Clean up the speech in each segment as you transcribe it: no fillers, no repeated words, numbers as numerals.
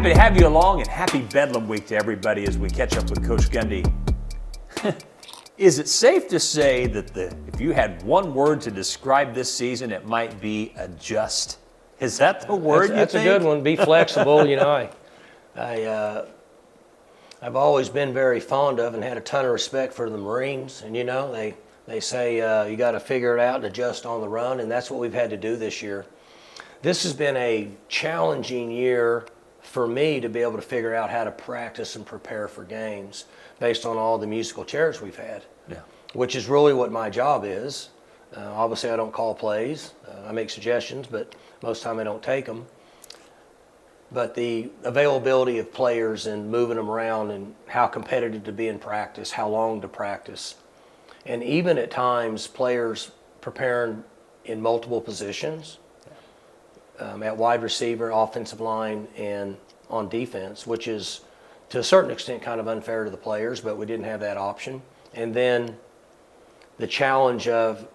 Happy to have you along, and happy Bedlam Week to everybody as we catch up with Coach Gundy. Is it safe to say that if you had one word to describe this season, it might be adjust? Is that the word you think? That's a good one. Be flexible. I've always been very fond of and had a ton of respect for the Marines. And, they say you got to figure it out and adjust on the run, and that's what we've had to do this year. This has been a challenging year for me to be able to figure out how to practice and prepare for games based on all the musical chairs we've had, which is really what my job is. Obviously, I don't call plays. I make suggestions, but most of the time I don't take them. But the availability of players and moving them around and how competitive to be in practice, how long to practice, and even at times players preparing in multiple positions, at wide receiver, offensive line, and on defense, which is to a certain extent kind of unfair to the players, but we didn't have that option. And then the challenge of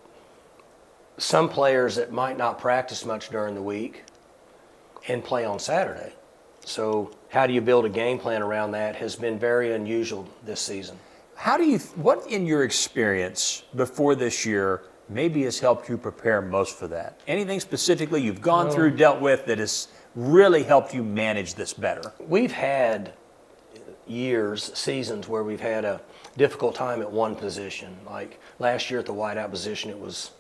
some players that might not practice much during the week and play on Saturday. So how do you build a game plan around that has been very unusual this season. What in your experience before this year maybe has helped you prepare most for that? Anything specifically you've gone through, dealt with, that has really helped you manage this better? We've had seasons where we've had a difficult time at one position. Like last year at the wideout position, it was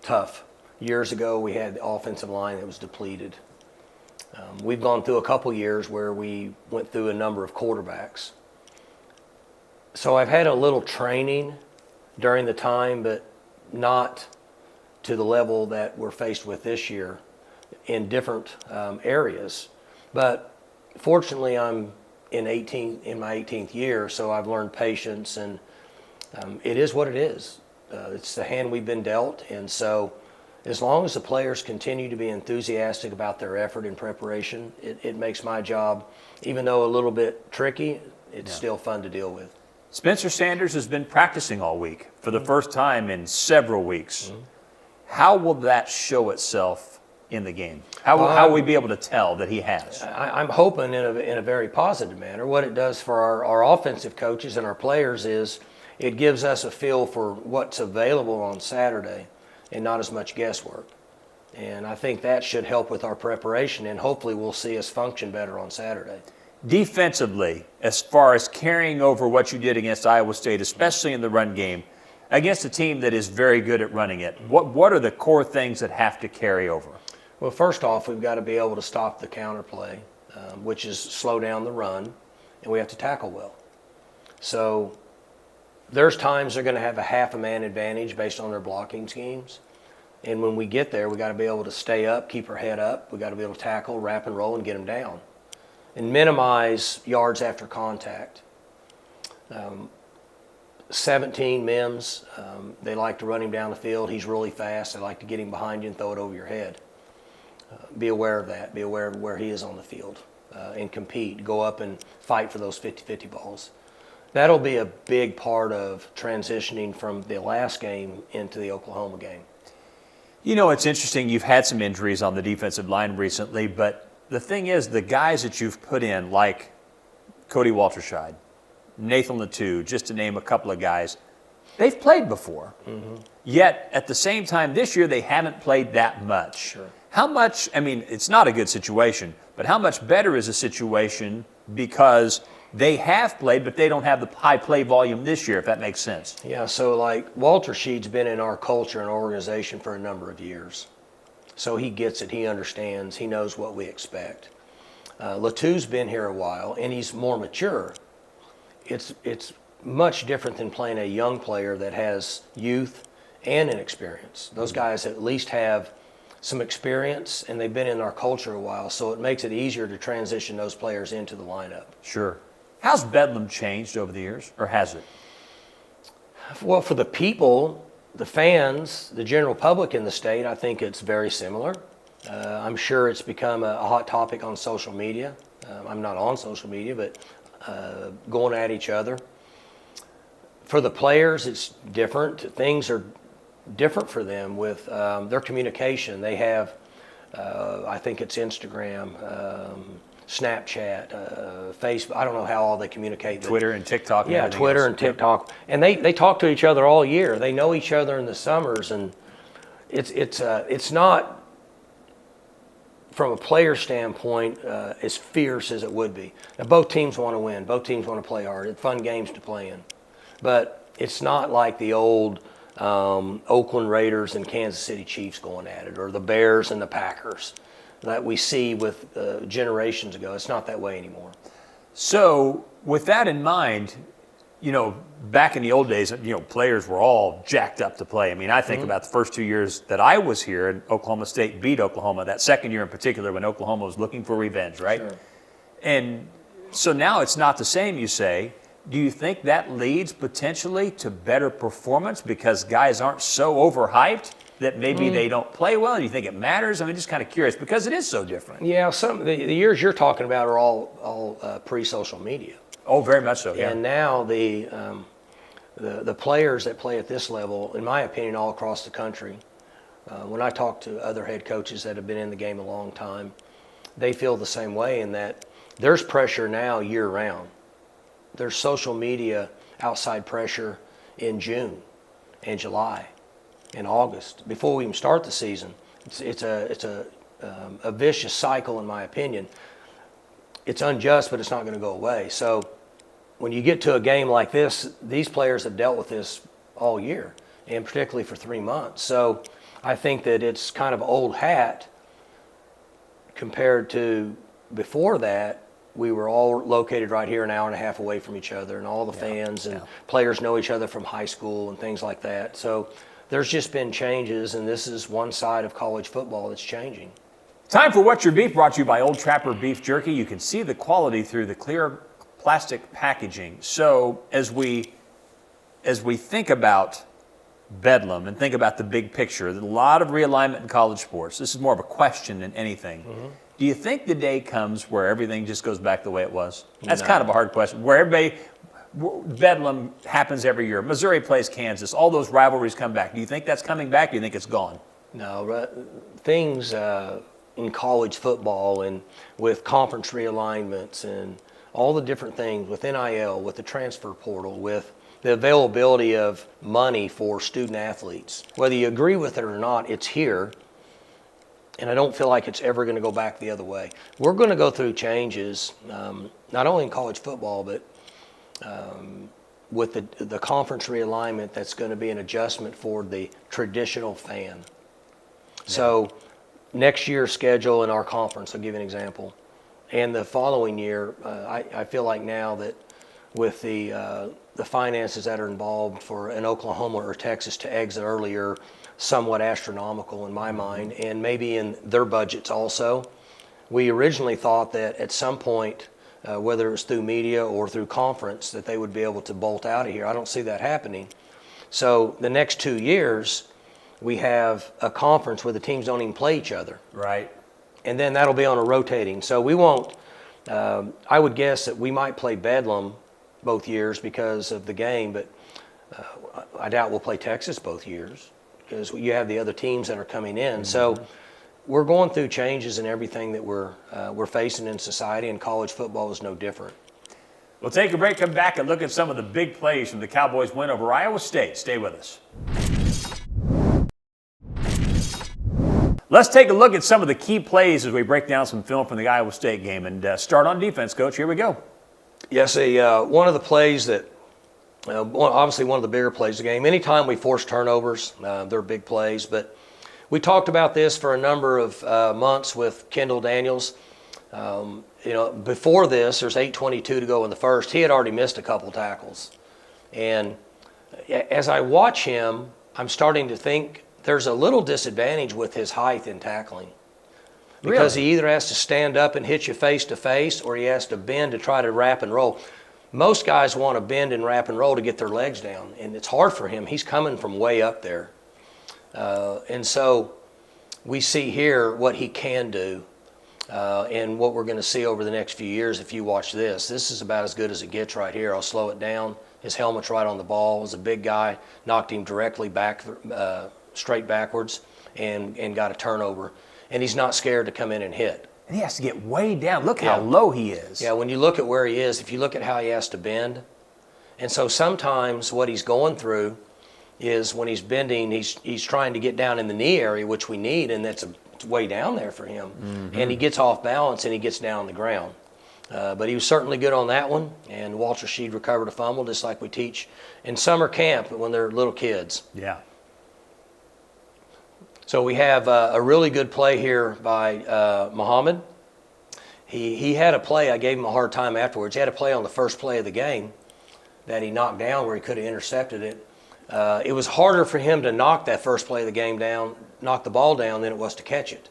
tough. Years ago, we had the offensive line that was depleted. We've gone through a couple years where we went through a number of quarterbacks. So I've had a little training during the time, but not to the level that we're faced with this year in different areas. But fortunately, I'm in my 18th year, so I've learned patience, and it is what it is. It's the hand we've been dealt, and so as long as the players continue to be enthusiastic about their effort and preparation, it makes my job, even though a little bit tricky, it's still fun to deal with. Spencer Sanders has been practicing all week for the first time in several weeks. How will that show itself in the game? How will we be able to tell that he has? I'm hoping in a very positive manner. What it does for our offensive coaches and our players is it gives us a feel for what's available on Saturday and not as much guesswork. And I think that should help with our preparation, and hopefully we'll see us function better on Saturday. Defensively, as far as carrying over what you did against Iowa State, especially in the run game, against a team that is very good at running it, what are the core things that have to carry over? Well, first off, we've got to be able to stop the counterplay, which is slow down the run, and we have to tackle well. So there's times they're going to have a half a man advantage based on their blocking schemes. And when we get there, we got to be able to stay up, keep our head up. We got to be able to tackle, wrap and roll, and get them down, and minimize yards after contact. 17 Mims, they like to run him down the field. He's really fast. They like to get him behind you and throw it over your head. Be aware of that. Be aware of where he is on the field and compete. Go up and fight for those 50-50 balls. That'll be a big part of transitioning from the last game into the Oklahoma game. You know, it's interesting. You've had some injuries on the defensive line recently, but the thing is, the guys that you've put in, like Cody Walterscheid, Nathan Latu, just to name a couple of guys, they've played before. Yet, at the same time, this year, they haven't played that much. Sure. How much, it's not a good situation, but how much better is a situation because they have played, but they don't have the high play volume this year, if that makes sense? Yeah, so like Walter Sheed's been in our culture and organization for a number of years. So he gets it, he understands, he knows what we expect. Latu's been here a while, and he's more mature. It's much different than playing a young player that has youth and an experience. Those guys at least have some experience, and they've been in our culture a while, so it makes it easier to transition those players into the lineup. Sure. How's Bedlam changed over the years, or has it? Well, for the people, the fans, the general public in the state, I think it's very similar. I'm sure it's become a hot topic on social media. I'm not on social media, but going at each other. For the players, it's different. Things are different for them with their communication. They have, I think it's Instagram, Snapchat, Facebook. I don't know how all they communicate. Twitter and TikTok. And yeah, Twitter else. and TikTok, and they talk to each other all year. They know each other in the summers, and it's not, from a player standpoint, as fierce as it would be. Now, both teams want to win. Both teams want to play hard. It's fun games to play in. But it's not like the old Oakland Raiders and Kansas City Chiefs going at it, or the Bears and the Packers that we see with generations ago. It's not that way anymore. So with that in mind, back in the old days, players were all jacked up to play. I mean, I think about the first 2 years that I was here, and Oklahoma State beat Oklahoma, that second year in particular when Oklahoma was looking for revenge, right? Sure. And so now it's not the same, you say. Do you think that leads potentially to better performance because guys aren't so overhyped that maybe they don't play well? Do you think it matters? I mean, just kind of curious because it is so different. Yeah, the years you're talking about are all pre-social media. Oh, very much so, yeah. And now the players that play at this level, in my opinion, all across the country, when I talk to other head coaches that have been in the game a long time, they feel the same way in that there's pressure now year-round. There's social media outside pressure in June and July and August before we even start the season. It's a vicious cycle, in my opinion. It's unjust, but it's not going to go away. So when you get to a game like this, these players have dealt with this all year, and particularly for 3 months. So I think that it's kind of old hat compared to before that. We were all located right here, an hour and a half away from each other, and all the fans and players know each other from high school and things like that. So there's just been changes, and this is one side of college football that's changing. Time for What's Your Beef, brought to you by Old Trapper Beef Jerky. You can see the quality through the clear plastic packaging. So as we think about Bedlam and think about the big picture, there's a lot of realignment in college sports. This is more of a question than anything. Do you think the day comes where everything just goes back the way it was? That's kind of a hard question. Where Bedlam happens every year. Missouri plays Kansas. All those rivalries come back. Do you think that's coming back? Do you think it's gone? No, things in college football and with conference realignments and all the different things with NIL, with the transfer portal, with the availability of money for student athletes. Whether you agree with it or not, it's here. And I don't feel like it's ever going to go back the other way. We're going to go through changes, not only in college football, but with the conference realignment, that's going to be an adjustment for the traditional fan. Yeah. So next year's schedule in our conference, I'll give you an example, and the following year, I feel like now that with the finances that are involved for an Oklahoma or Texas to exit earlier, somewhat astronomical in my mind, and maybe in their budgets also. We originally thought that at some point, whether it was through media or through conference, that they would be able to bolt out of here. I don't see that happening. So the next 2 years, we have a conference where the teams don't even play each other. Right. And then that'll be on a rotating. So we won't, I would guess that we might play Bedlam both years because of the game, but I doubt we'll play Texas both years, because you have the other teams that are coming in. Mm-hmm. So we're going through changes in everything that we're facing in society, and college football is no different. We'll take a break, come back, and look at some of the big plays from the Cowboys' win over Iowa State. Stay with us. Let's take a look at some of the key plays as we break down some film from the Iowa State game. And start on defense, Coach. Here we go. Yes, one of the plays that obviously one of the bigger plays of the game. Anytime we force turnovers, they're big plays. But we talked about this for a number of months with Kendall Daniels. Before this, there's 8:22 to go in the first. He had already missed a couple tackles. And as I watch him, I'm starting to think there's a little disadvantage with his height in tackling. Because He either has to stand up and hit you face to face, or he has to bend to try to wrap and roll. Most guys want to bend and wrap and roll to get their legs down, and it's hard for him. He's coming from way up there. And so we see here what he can do, and what we're going to see over the next few years if you watch this. This is about as good as it gets right here. I'll slow it down. His helmet's right on the ball. It was a big guy, knocked him directly back, straight backwards, and got a turnover. And he's not scared to come in and hit. And he has to get way down. Look Yeah. how low he is. Yeah, when you look at where he is, if you look at how he has to bend, and so sometimes what he's going through is when he's bending, he's trying to get down in the knee area, which we need, and it's way down there for him. And he gets off balance and he gets down on the ground. But he was certainly good on that one, and Walter Sheed recovered a fumble, just like we teach in summer camp when they're little kids. Yeah. So we have a really good play here by Muhammad. He had a play, I gave him a hard time afterwards. He had a play on the first play of the game that he knocked down where he could have intercepted it. It was harder for him to knock that first play of the game down, knock the ball down, than it was to catch it.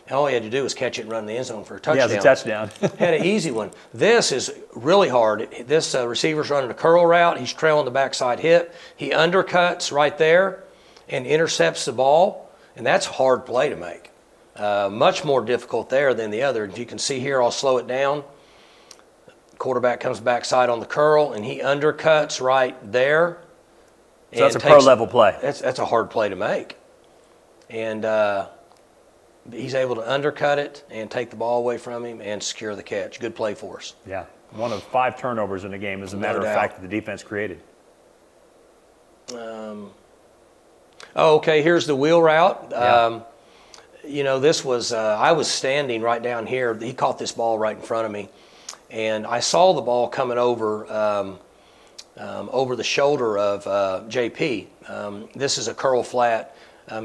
And all he had to do was catch it and run in the end zone for a touchdown. Yeah, it's a touchdown. Had an easy one. This is really hard. This receiver's running a curl route. He's trailing the backside hip. He undercuts right there and intercepts the ball. And that's a hard play to make. Much more difficult there than the other. If you can see here, I'll slow it down. Quarterback comes backside on the curl, and he undercuts right there. So that's a pro-level play. That's a hard play to make. And he's able to undercut it and take the ball away from him and secure the catch. Good play for us. Yeah. One of 5 turnovers in the game, as a matter of fact, that the defense created. Okay, here's the wheel route. Yeah. This was, I was standing right down here. He caught this ball right in front of me. And I saw the ball coming over the shoulder of JP. This is a curl flat.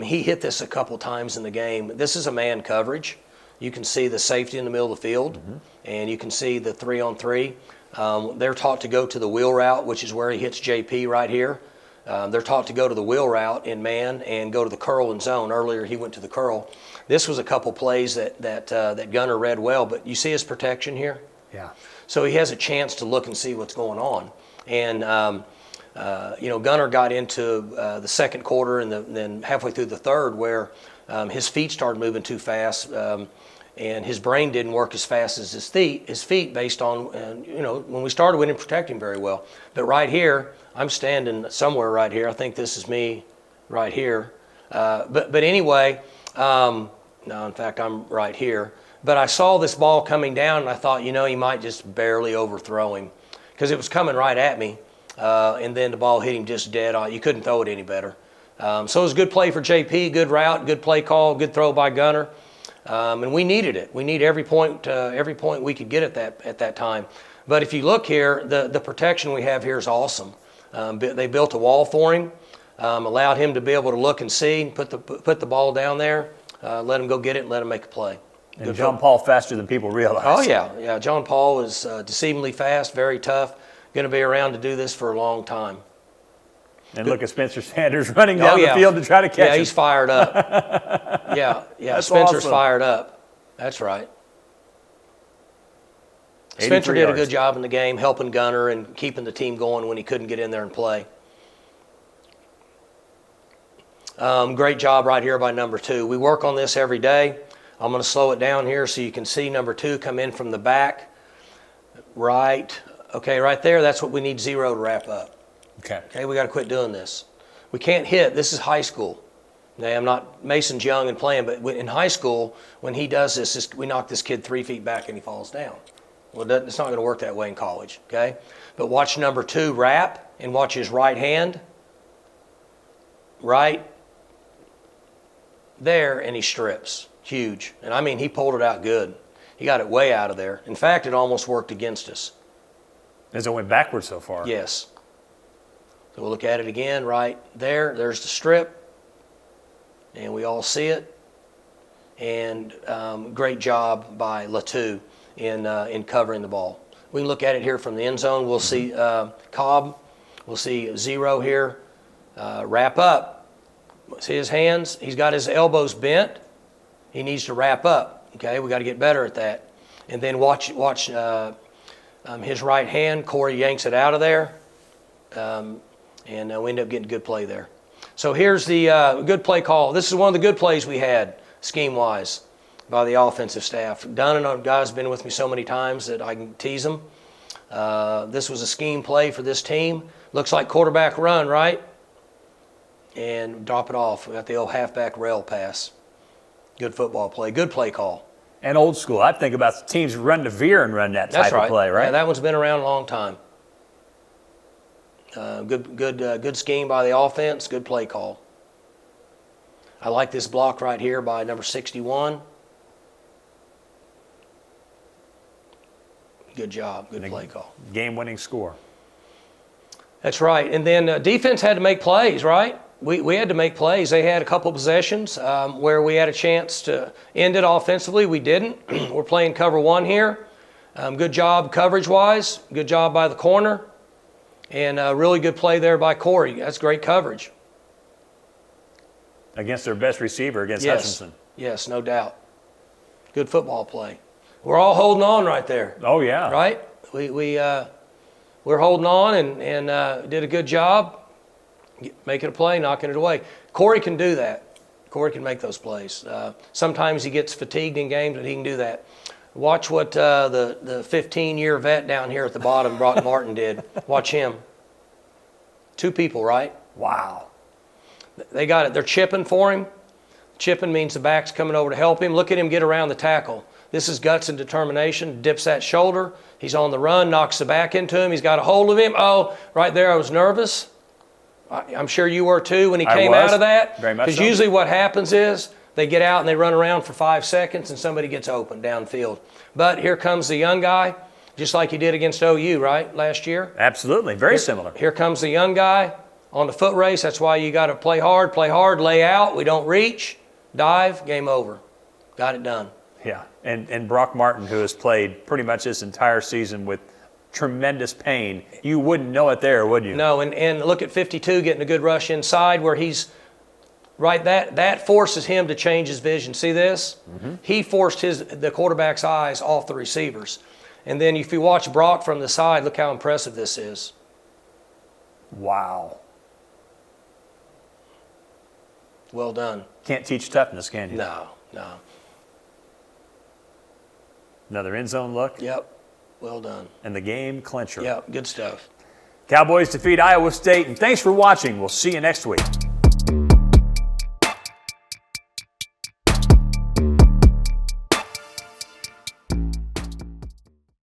He hit this a couple times in the game. This is a man coverage. You can see the safety in the middle of the field, and you can see the 3-on-3. They're taught to go to the wheel route, which is where he hits JP right here. They're taught to go to the wheel route in man and go to the curl and zone. Earlier, he went to the curl. This was a couple plays that Gunner read well, but you see his protection here? Yeah. So he has a chance to look and see what's going on. And, Gunner got into the second quarter and then halfway through the third where his feet started moving too fast, and his brain didn't work as fast as his feet based on, when we started, we didn't protect him very well. But right here, I'm standing somewhere right here. I think this is me right here. But anyway, no, in fact, I'm right here. But I saw this ball coming down, and I thought, he might just barely overthrow him because it was coming right at me. And then the ball hit him just dead on. You couldn't throw it any better. So it was a good play for JP, good route, good play call, good throw by Gunner. And we needed it. We need every point we could get at that time. But if you look here, the protection we have here is awesome. They built a wall for him, allowed him to be able to look and see, and put the ball down there, let him go get it, and let him make a play. And John Paul faster than people realize. Oh, yeah. John Paul is deceivingly fast, very tough, going to be around to do this for a long time. And look at Spencer Sanders running down the field to try to catch him. Yeah, he's fired up. yeah, That's Spencer's awesome. fired up. That's right. Spencer did a good job in the game, helping Gunner and keeping the team going when he couldn't get in there and play. Great job right here by number 2. We work on this every day. I'm going to slow it down here so you can see number 2 come in from the back. Right. Okay, right there, that's what we need 0 to wrap up. Okay, we got to quit doing this. We can't hit. This is high school. Okay, I'm not Mason's young and playing, but in high school, when he does this, we knock this kid 3 feet back and he falls down. Well, it's not going to work that way in college, okay? But watch number 2 wrap and watch his right hand. Right there, and he strips. Huge. And I mean, he pulled it out good. He got it way out of there. In fact, it almost worked against us. As it went backwards so far. Yes. So we'll look at it again right there. There's the strip. And we all see it. And great job by Latu in covering the ball. We can look at it here from the end zone. We'll see Cobb. We'll see 0 here. Wrap up. See his hands? He's got his elbows bent. He needs to wrap up. Okay, we got to get better at that. And then watch his right hand. Corey yanks it out of there. And we end up getting a good play there. So here's the good play call. This is one of the good plays we had, scheme-wise, by the offensive staff. Dunn and guys have been with me so many times that I can tease them. This was a scheme play for this team. Looks like quarterback run, right? And drop it off. We got the old halfback rail pass. Good football play. Good play call. And old school. I think about teams who run to veer and run that type of play, right? Yeah, that one's been around a long time. Good scheme by the offense, good play call. I like this block right here by number 61. Good job, good play call. Game-winning score. That's right. And then defense had to make plays, right? We had to make plays. They had a couple possessions where we had a chance to end it offensively. We didn't. We're playing cover one here. Good job coverage-wise. Good job by the corner. And really good play there by Corey. That's great coverage. Against their best receiver, against Hutchinson. Yes, no doubt. Good football play. We're all holding on right there. Oh, yeah. Right? We're holding on and did a good job making a play, knocking it away. Corey can do that. Corey can make those plays. Sometimes he gets fatigued in games, but he can do that. Watch what the 15-year vet down here at the bottom, Brock Martin, did. Watch him. 2 people, right? Wow. They got it. They're chipping for him. Chipping means the back's coming over to help him. Look at him get around the tackle. This is guts and determination. Dips that shoulder. He's on the run, knocks the back into him. He's got a hold of him. Oh, right there I was nervous. I'm sure you were too when he came out of that. Very much so. Because usually what happens is they get out and they run around for 5 seconds and somebody gets open downfield. But here comes the young guy, just like he did against OU, right, last year? Absolutely. Very similar. Here comes the young guy on the foot race. That's why you got to play hard, lay out. We don't reach, dive, game over. Got it done. Yeah. And Brock Martin, who has played pretty much this entire season with tremendous pain, you wouldn't know it there, would you? No, and look at 52 getting a good rush inside where he's right. That forces him to change his vision. See this? Mm-hmm. He forced the quarterback's eyes off the receivers. And then if you watch Brock from the side, look how impressive this is. Wow. Well done. Can't teach toughness, can you? No. Another end zone look. Yep. Well done. And the game clincher. Yep. Good stuff. Cowboys defeat Iowa State, and thanks for watching. We'll see you next week.